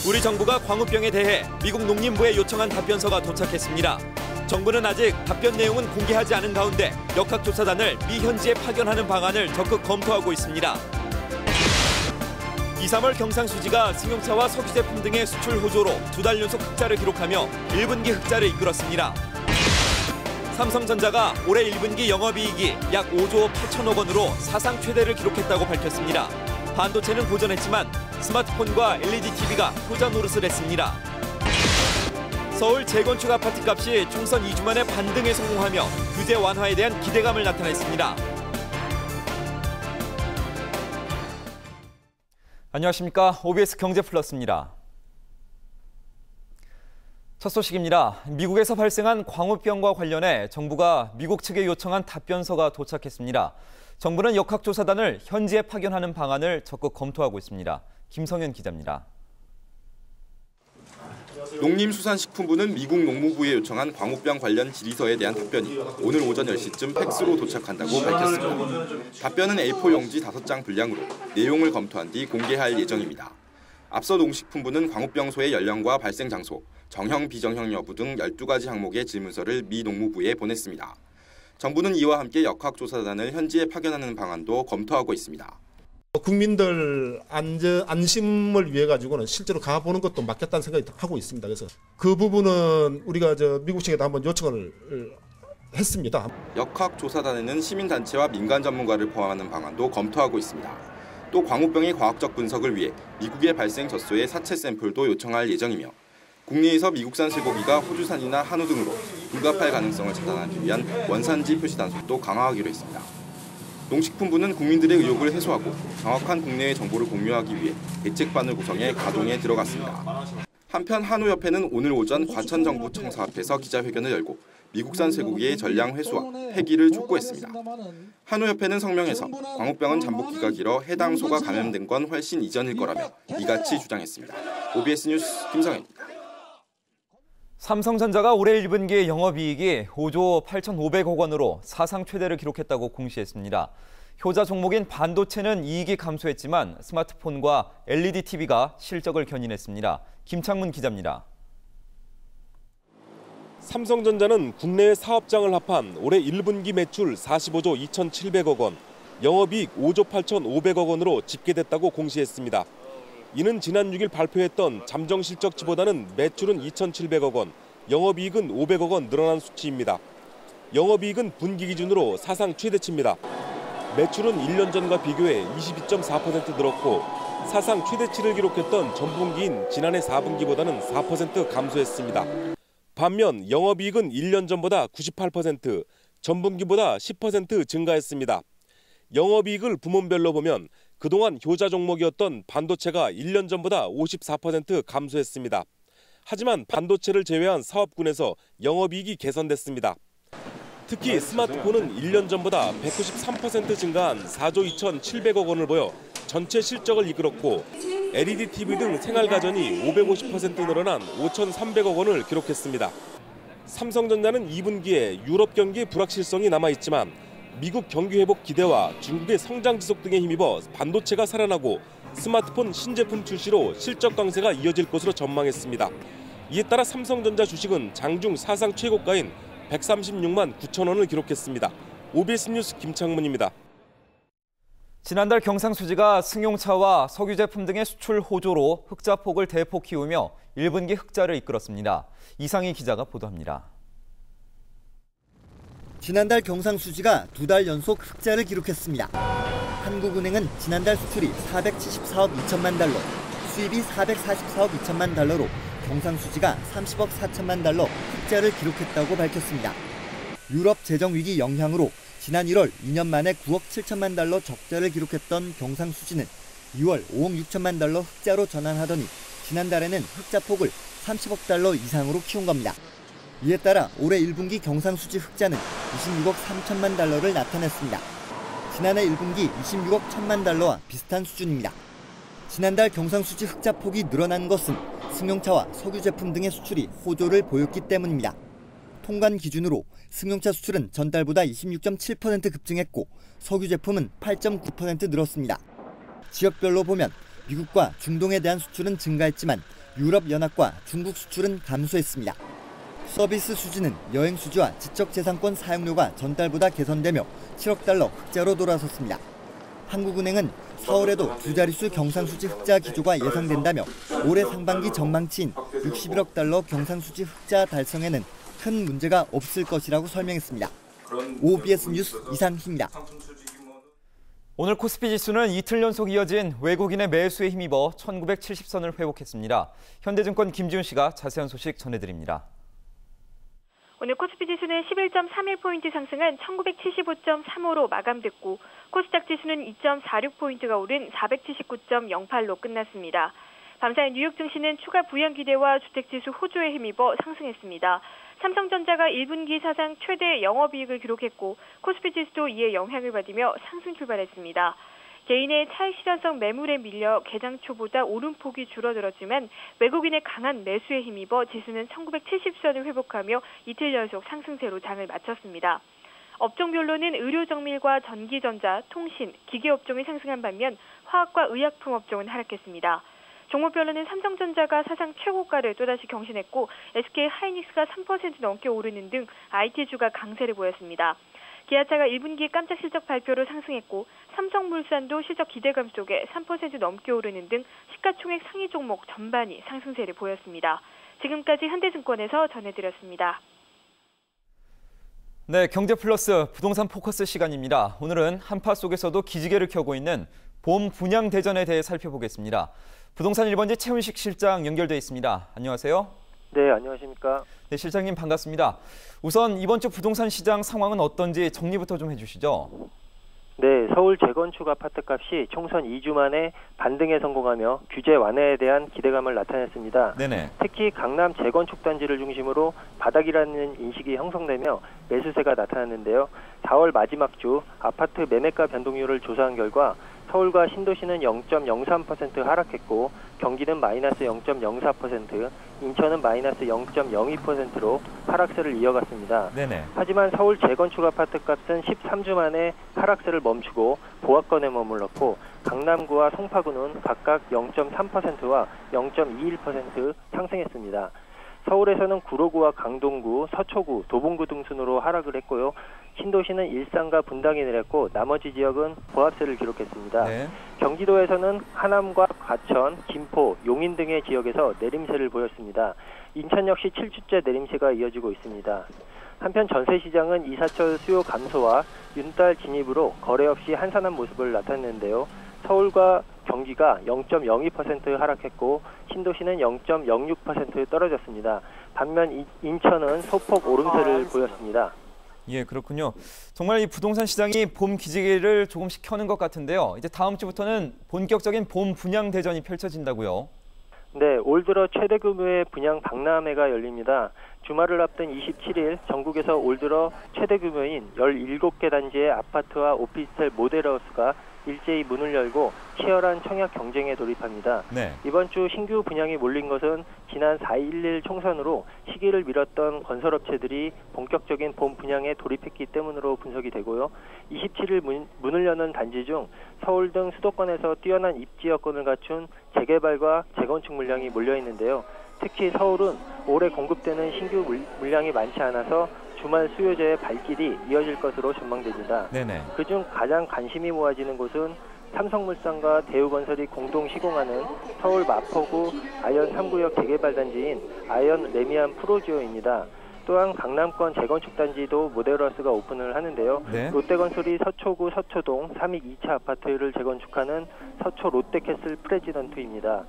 우리 정부가 광우병에 대해 미국 농림부에 요청한 답변서가 도착했습니다. 정부는 아직 답변 내용은 공개하지 않은 가운데 역학조사단을 미 현지에 파견하는 방안을 적극 검토하고 있습니다. 2, 3월 경상수지가 승용차와 석유 제품 등의 수출 호조로 2달 연속 흑자를 기록하며 1분기 흑자를 이끌었습니다. 삼성전자가 올해 1분기 영업이익이 약 5조 8천억 원으로 사상 최대를 기록했다고 밝혔습니다. 반도체는 보전했지만 스마트폰과 LED TV가 효자 노릇을 했습니다. 서울 재건축 아파트 값이 총선 2주 만에 반등에 성공하며 규제 완화에 대한 기대감을 나타냈습니다. 안녕하십니까. OBS 경제플러스입니다. 첫 소식입니다. 미국에서 발생한 광우병과 관련해 정부가 미국 측에 요청한 답변서가 도착했습니다. 정부는 역학조사단을 현지에 파견하는 방안을 적극 검토하고 있습니다. 김성현 기자입니다. 농림수산식품부는 미국 농무부에 요청한 광우병 관련 질의서에 대한 답변이 오늘 오전 10시쯤 팩스로 도착한다고 밝혔습니다. 답변은 A4 용지 5장 분량으로 내용을 검토한 뒤 공개할 예정입니다. 앞서 농식품부는 광우병소의 연령과 발생 장소, 정형 비정형 여부 등 12가지 항목의 질문서를 미 농무부에 보냈습니다. 정부는 이와 함께 역학조사단을 현지에 파견하는 방안도 검토하고 있습니다. 국민들 안심을 위해 가지고는 실제로 가보는 것도 맞겠다는 생각이 하고 있습니다. 그래서 그 부분은 우리가 미국 측에도 한번 요청을 했습니다. 역학조사단에는 시민단체와 민간 전문가를 포함하는 방안도 검토하고 있습니다. 또 광우병의 과학적 분석을 위해 미국의 발생 젖소의 사체 샘플도 요청할 예정이며 국내에서 미국산 쇠고기가 호주산이나 한우 등으로 불가피할 가능성을 차단하기 위한 원산지 표시 단속도 강화하기로 했습니다. 농식품부는 국민들의 의혹을 해소하고 정확한 국내의 정보를 공유하기 위해 대책반을 구성해 가동에 들어갔습니다. 한편 한우협회는 오늘 오전 과천정부청사 앞에서 기자회견을 열고 미국산 쇠고기의 전량 회수와 폐기를 촉구했습니다. 한우협회는 성명에서 광우병은 잠복기가 길어 해당 소가 감염된 건 훨씬 이전일 거라며 이같이 주장했습니다. OBS 뉴스 김성현입니다. 삼성전자가 올해 1분기 영업이익이 5조 8,500억 원으로 사상 최대를 기록했다고 공시했습니다. 효자 종목인 반도체는 이익이 감소했지만 스마트폰과 LED TV가 실적을 견인했습니다. 김창문 기자입니다. 삼성전자는 국내 사업장을 합한 올해 1분기 매출 45조 2,700억 원, 영업이익 5조 8,500억 원으로 집계됐다고 공시했습니다. 이는 지난 6일 발표했던 잠정 실적치보다는 매출은 2,700억 원, 영업이익은 500억 원 늘어난 수치입니다. 영업이익은 분기 기준으로 사상 최대치입니다. 매출은 1년 전과 비교해 22.4% 늘었고 사상 최대치를 기록했던 전분기인 지난해 4분기보다는 4% 감소했습니다. 반면 영업이익은 1년 전보다 98%, 전분기보다 10% 증가했습니다. 영업이익을 부문별로 보면 그동안 효자 종목이었던 반도체가 1년 전보다 54% 감소했습니다. 하지만 반도체를 제외한 사업군에서 영업이익이 개선됐습니다. 특히 스마트폰은 1년 전보다 193% 증가한 4조 2,700억 원을 보여 전체 실적을 이끌었고 LED TV 등 생활가전이 550% 늘어난 5,300억 원을 기록했습니다. 삼성전자는 2분기에 유럽 경기 불확실성이 남아있지만 미국 경기 회복 기대와 중국의 성장 지속 등에 힘입어 반도체가 살아나고 스마트폰 신제품 출시로 실적 강세가 이어질 것으로 전망했습니다. 이에 따라 삼성전자 주식은 장중 사상 최고가인 136만 9천 원을 기록했습니다. OBS 뉴스 김창문입니다. 지난달 경상수지가 승용차와 석유 제품 등의 수출 호조로 흑자폭을 대폭 키우며 1분기 흑자를 이끌었습니다. 이상희 기자가 보도합니다. 지난달 경상수지가 2달 연속 흑자를 기록했습니다. 한국은행은 지난달 수출이 474억 2천만 달러, 수입이 444억 2천만 달러로 경상수지가 30억 4천만 달러 흑자를 기록했다고 밝혔습니다. 유럽 재정위기 영향으로 지난 1월 2년 만에 9억 7천만 달러 적자를 기록했던 경상수지는 2월 5억 6천만 달러 흑자로 전환하더니 지난달에는 흑자폭을 30억 달러 이상으로 키운 겁니다. 이에 따라 올해 1분기 경상수지 흑자는 26억 3천만 달러를 나타냈습니다. 지난해 1분기 26억 1천만 달러와 비슷한 수준입니다. 지난달 경상수지 흑자폭이 늘어난 것은 승용차와 석유 제품 등의 수출이 호조를 보였기 때문입니다. 통관 기준으로 승용차 수출은 전달보다 26.7% 급증했고 석유 제품은 8.9% 늘었습니다. 지역별로 보면 미국과 중동에 대한 수출은 증가했지만 유럽연합과 중국 수출은 감소했습니다. 서비스 수지는 여행 수지와 지적재산권 사용료가 전달보다 개선되며 7억 달러 흑자로 돌아섰습니다. 한국은행은 4월에도 두 자릿수 경상수지 흑자 기조가 예상된다며 올해 상반기 전망치인 61억 달러 경상수지 흑자 달성에는 큰 문제가 없을 것이라고 설명했습니다. OBS 뉴스 이상희입니다. 오늘 코스피 지수는 이틀 연속 이어진 외국인의 매수에 힘입어 1970선을 회복했습니다. 현대증권 김지훈 씨가 자세한 소식 전해드립니다. 오늘 코스피 지수는 11.31포인트 상승한 1975.35로 마감됐고 코스닥 지수는 2.46포인트가 오른 479.08로 끝났습니다. 밤사이 뉴욕 증시는 추가 부양 기대와 주택지수 호조에 힘입어 상승했습니다. 삼성전자가 1분기 사상 최대 영업이익을 기록했고 코스피 지수도 이에 영향을 받으며 상승 출발했습니다. 개인의 차익 실현성 매물에 밀려 개장 초보다 오름폭이 줄어들었지만 외국인의 강한 매수에 힘입어 지수는 1970선을 회복하며 이틀 연속 상승세로 장을 마쳤습니다. 업종별로는 의료정밀과 전기전자, 통신, 기계업종이 상승한 반면 화학과 의약품 업종은 하락했습니다. 종목별로는 삼성전자가 사상 최고가를 또다시 경신했고 SK하이닉스가 3% 넘게 오르는 등 IT주가 강세를 보였습니다. 기아차가 1분기 깜짝 실적 발표로 상승했고 삼성물산도 실적 기대감 속에 3% 넘게 오르는 등 시가총액 상위 종목 전반이 상승세를 보였습니다. 지금까지 현대증권에서 전해드렸습니다. 네, 경제플러스 부동산 포커스 시간입니다. 오늘은 한파 속에서도 기지개를 켜고 있는 봄 분양 대전에 대해 살펴보겠습니다. 부동산 1번지 최훈식 실장 연결돼 있습니다. 안녕하세요. 네, 안녕하십니까. 네, 실장님 반갑습니다. 우선 이번 주 부동산 시장 상황은 어떤지 정리부터 좀 해주시죠. 네, 서울 재건축 아파트값이 총선 2주 만에 반등에 성공하며 규제 완화에 대한 기대감을 나타냈습니다. 네네. 특히 강남 재건축 단지를 중심으로 바닥이라는 인식이 형성되며 매수세가 나타났는데요. 4월 마지막 주 아파트 매매가 변동률을 조사한 결과 서울과 신도시는 0.03% 하락했고 경기는 마이너스 0.04%, 인천은 마이너스 0.02%로 하락세를 이어갔습니다. 네네. 하지만 서울 재건축 아파트 값은 13주 만에 하락세를 멈추고 보합권에 머물렀고 강남구와 송파구는 각각 0.3%와 0.21% 상승했습니다. 서울에서는 구로구와 강동구, 서초구, 도봉구 등 순으로 하락을 했고요. 신도시는 일산과 분당이 내렸고 나머지 지역은 보합세를 기록했습니다. 네. 경기도에서는 하남과 과천, 김포, 용인 등의 지역에서 내림세를 보였습니다. 인천 역시 7주째 내림세가 이어지고 있습니다. 한편 전세시장은 이사철 수요 감소와 윤달 진입으로 거래 없이 한산한 모습을 나타냈는데요. 서울과 경기가 0.02% 하락했고 신도시는 0.06% 떨어졌습니다. 반면 인천은 소폭 오름세를 보였습니다. 예, 그렇군요. 정말 이 부동산 시장이 봄 기지개를 조금씩 켜는 것 같은데요. 이제 다음 주부터는 본격적인 봄 분양 대전이 펼쳐진다고요. 네, 올 들어 최대 규모의 분양 박람회가 열립니다. 주말을 앞둔 27일 전국에서 올 들어 최대 규모인 17개 단지의 아파트와 오피스텔 모델하우스가 일제히 문을 열고 치열한 청약 경쟁에 돌입합니다. 네. 이번 주 신규 분양이 몰린 것은 지난 4.11 총선으로 시기를 미뤘던 건설업체들이 본격적인 봄 분양에 돌입했기 때문으로 분석이 되고요. 27일 문을 여는 단지 중 서울 등 수도권에서 뛰어난 입지 여건을 갖춘 재개발과 재건축 물량이 몰려 있는데요. 특히 서울은 올해 공급되는 신규 물량이 많지 않아서 주말 수요제의 발길이 이어질 것으로 전망됩니다. 네네. 그중 가장 관심이 모아지는 곳은 삼성물산과 대우건설이 공동 시공하는 서울 마포구 아현 3구역 재개발 단지인 아현 레미안 프로지오입니다. 또한 강남권 재건축 단지도 모델하우스가 오픈을 하는데요. 네. 롯데건설이 서초구 서초동 3위 2차 아파트를 재건축하는 서초 롯데캐슬 프레지던트입니다.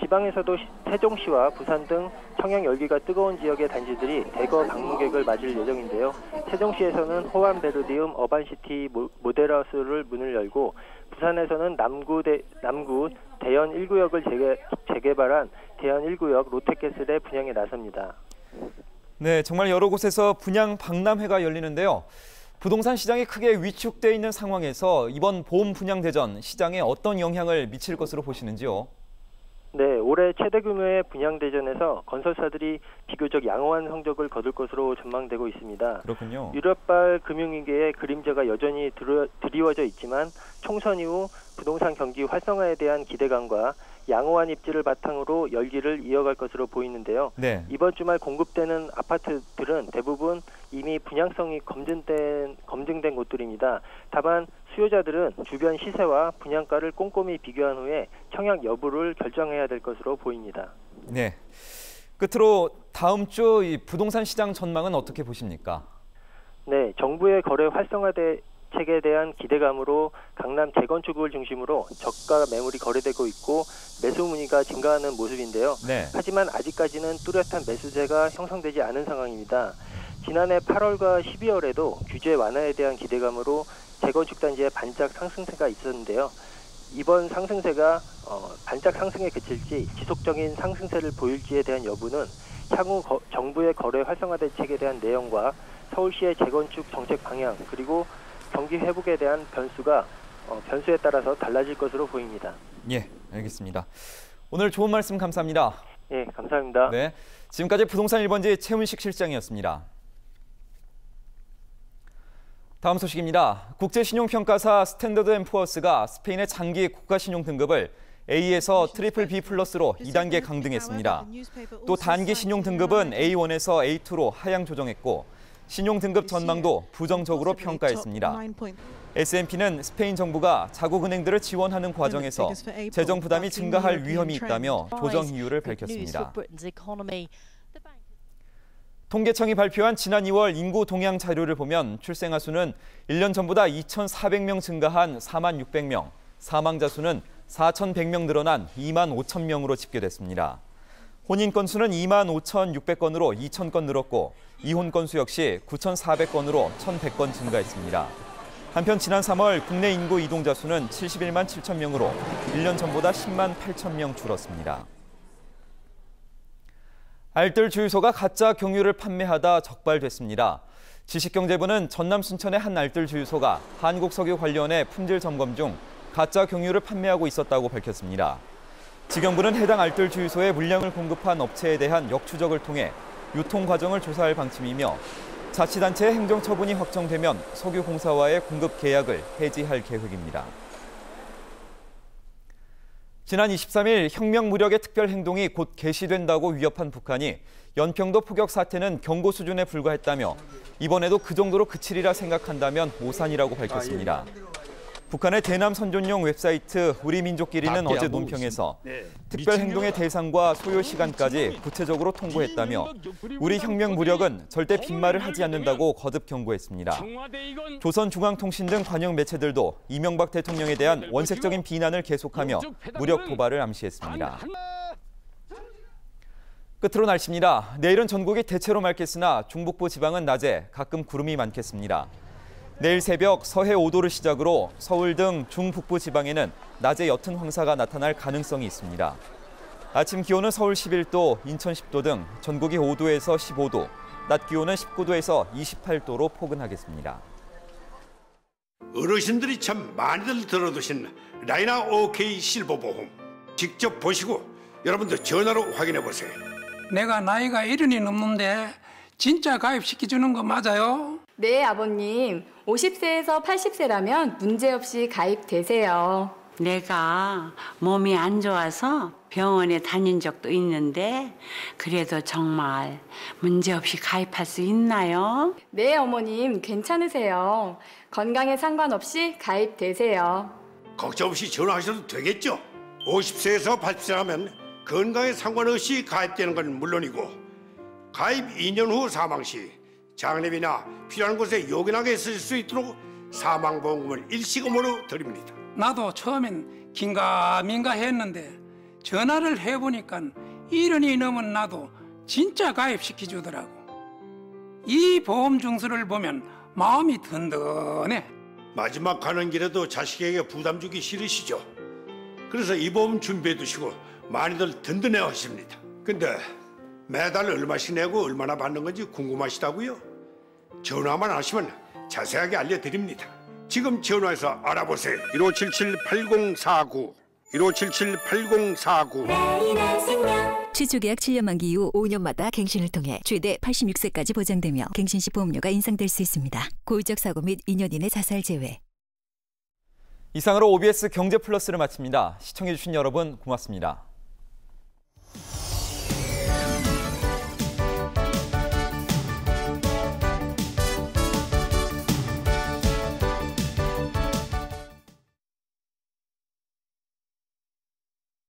지방에서도 세종시와 부산 등 청약 열기가 뜨거운 지역의 단지들이 대거 방문객을 맞을 예정인데요. 세종시에서는 호환베르디움 어반시티 모델하우스를 문을 열고 부산에서는 남구 대연 1구역을 재개발한 대연 1구역 롯데캐슬의 분양에 나섭니다. 네, 정말 여러 곳에서 분양 박람회가 열리는데요. 부동산 시장이 크게 위축돼 있는 상황에서 이번 봄 분양 대전 시장에 어떤 영향을 미칠 것으로 보시는지요? 네, 올해 최대 규모의 분양 대전에서 건설사들이 비교적 양호한 성적을 거둘 것으로 전망되고 있습니다. 그렇군요. 유럽발 금융위기의 그림자가 여전히 드리워져 있지만 총선 이후 부동산 경기 활성화에 대한 기대감과 양호한 입지를 바탕으로 열기를 이어갈 것으로 보이는데요. 네. 이번 주말 공급되는 아파트들은 대부분 이미 분양성이 검증된 곳들입니다. 다만 수요자들은 주변 시세와 분양가를 꼼꼼히 비교한 후에 청약 여부를 결정해야 될 것으로 보입니다. 네. 끝으로 다음 주 이 부동산 시장 전망은 어떻게 보십니까? 네, 정부의 거래 활성화책에 대한 기대감으로 강남 재건축을 중심으로 저가 매물이 거래되고 있고 매수 문의가 증가하는 모습인데요. 네. 하지만 아직까지는 뚜렷한 매수세가 형성되지 않은 상황입니다. 지난해 8월과 12월에도 규제 완화에 대한 기대감으로 재건축 단지의 반짝 상승세가 있었는데요. 이번 상승세가 반짝 상승에 그칠지 지속적인 상승세를 보일지에 대한 여부는 향후 정부의 거래 활성화 대책에 대한 내용과 서울시의 재건축 정책 방향 그리고 경기 회복에 대한 변수에 따라서 달라질 것으로 보입니다. 예, 알겠습니다. 오늘 좋은 말씀 감사합니다. 예, 감사합니다. 네, 지금까지 부동산 1번지 최훈식 실장이었습니다. 다음 소식입니다. 국제신용평가사 스탠더드앤푸어스가 스페인의 장기 국가신용 등급을 A에서 트리플 B 플러스로 2단계 강등했습니다. 또 단기 신용 등급은 A1에서 A2로 하향 조정했고 신용 등급 전망도 부정적으로 평가했습니다. S&P는 스페인 정부가 자국 은행들을 지원하는 과정에서 재정 부담이 증가할 위험이 있다며 조정 이유를 밝혔습니다. 통계청이 발표한 지난 2월 인구 동향 자료를 보면 출생아 수는 1년 전보다 2,400명 증가한 4만 600명, 사망자 수는 4,100명 늘어난 2만 5천 명으로 집계됐습니다. 혼인 건수는 2만 5,600건으로 2,000건 늘었고 이혼 건수 역시 9,400건으로 1,100건 증가했습니다. 한편 지난 3월 국내 인구 이동자 수는 71만 7천 명으로 1년 전보다 10만 8천 명 줄었습니다. 알뜰 주유소가 가짜 경유를 판매하다 적발됐습니다. 지식경제부는 전남 순천의 한 알뜰 주유소가 한국석유관리원의 품질 점검 중 가짜 경유를 판매하고 있었다고 밝혔습니다. 지경부는 해당 알뜰 주유소에 물량을 공급한 업체에 대한 역추적을 통해 유통 과정을 조사할 방침이며 자치단체의 행정처분이 확정되면 석유공사와의 공급 계약을 해지할 계획입니다. 지난 23일 혁명 무력의 특별행동이 곧 개시된다고 위협한 북한이 연평도 포격 사태는 경고 수준에 불과했다며 이번에도 그 정도로 그치리라 생각한다면 오산이라고 밝혔습니다. 북한의 대남 선전용 웹사이트 우리민족끼리는 어제 논평에서 특별행동의 대상과 소요 시간까지 구체적으로 통보했다며 우리 혁명 무력은 절대 빈말을 하지 않는다고 거듭 경고했습니다. 조선중앙통신 등 관영 매체들도 이명박 대통령에 대한 원색적인 비난을 계속하며 무력 도발을 암시했습니다. 끝으로 날씨입니다. 내일은 전국이 대체로 맑겠으나 중북부 지방은 낮에 가끔 구름이 많겠습니다. 내일 새벽 서해 5도를 시작으로 서울 등 중북부 지방에는 낮에 옅은 황사가 나타날 가능성이 있습니다. 아침 기온은 서울 11도, 인천 10도 등 전국이 5도에서 15도, 낮 기온은 19도에서 28도로 포근하겠습니다. 어르신들이 참 많이들 들어두신 라이나 OK 실버 보험 직접 보시고 여러분들 전화로 확인해 보세요. 내가 나이가 70이 넘는데 진짜 가입시켜주는 거 맞아요? 네, 아버님. 50세에서 80세라면 문제없이 가입되세요. 내가 몸이 안 좋아서 병원에 다닌 적도 있는데 그래도 정말 문제없이 가입할 수 있나요? 네, 어머님. 괜찮으세요. 건강에 상관없이 가입되세요. 걱정 없이 전화하셔도 되겠죠? 50세에서 80세라면 건강에 상관없이 가입되는 건 물론이고 가입 2년 후 사망 시 장례비나 필요한 곳에 요긴하게 쓸 수 있도록 사망보험금을 일시금으로 드립니다. 나도 처음엔 긴가민가 했는데 전화를 해보니까 1년이 넘은 나도 진짜 가입시켜주더라고. 이 보험 증서를 보면 마음이 든든해. 마지막 가는 길에도 자식에게 부담 주기 싫으시죠? 그래서 이 보험 준비해 두시고 많이들 든든해 하십니다. 근데 매달 얼마씩 내고 얼마나 받는 건지 궁금하시다고요? 전화만 하시면 자세하게 알려드립니다. 지금 전화해서 알아보세요. 1577-8049 1577-8049 취조계약 7년 만기 이후 5년마다 갱신을 통해 최대 86세까지 보장되며 갱신 시 보험료가 인상될 수 있습니다. 고의적 사고 및 2년 이내 자살 제외. 이상으로 OBS 경제플러스를 마칩니다. 시청해주신 여러분 고맙습니다.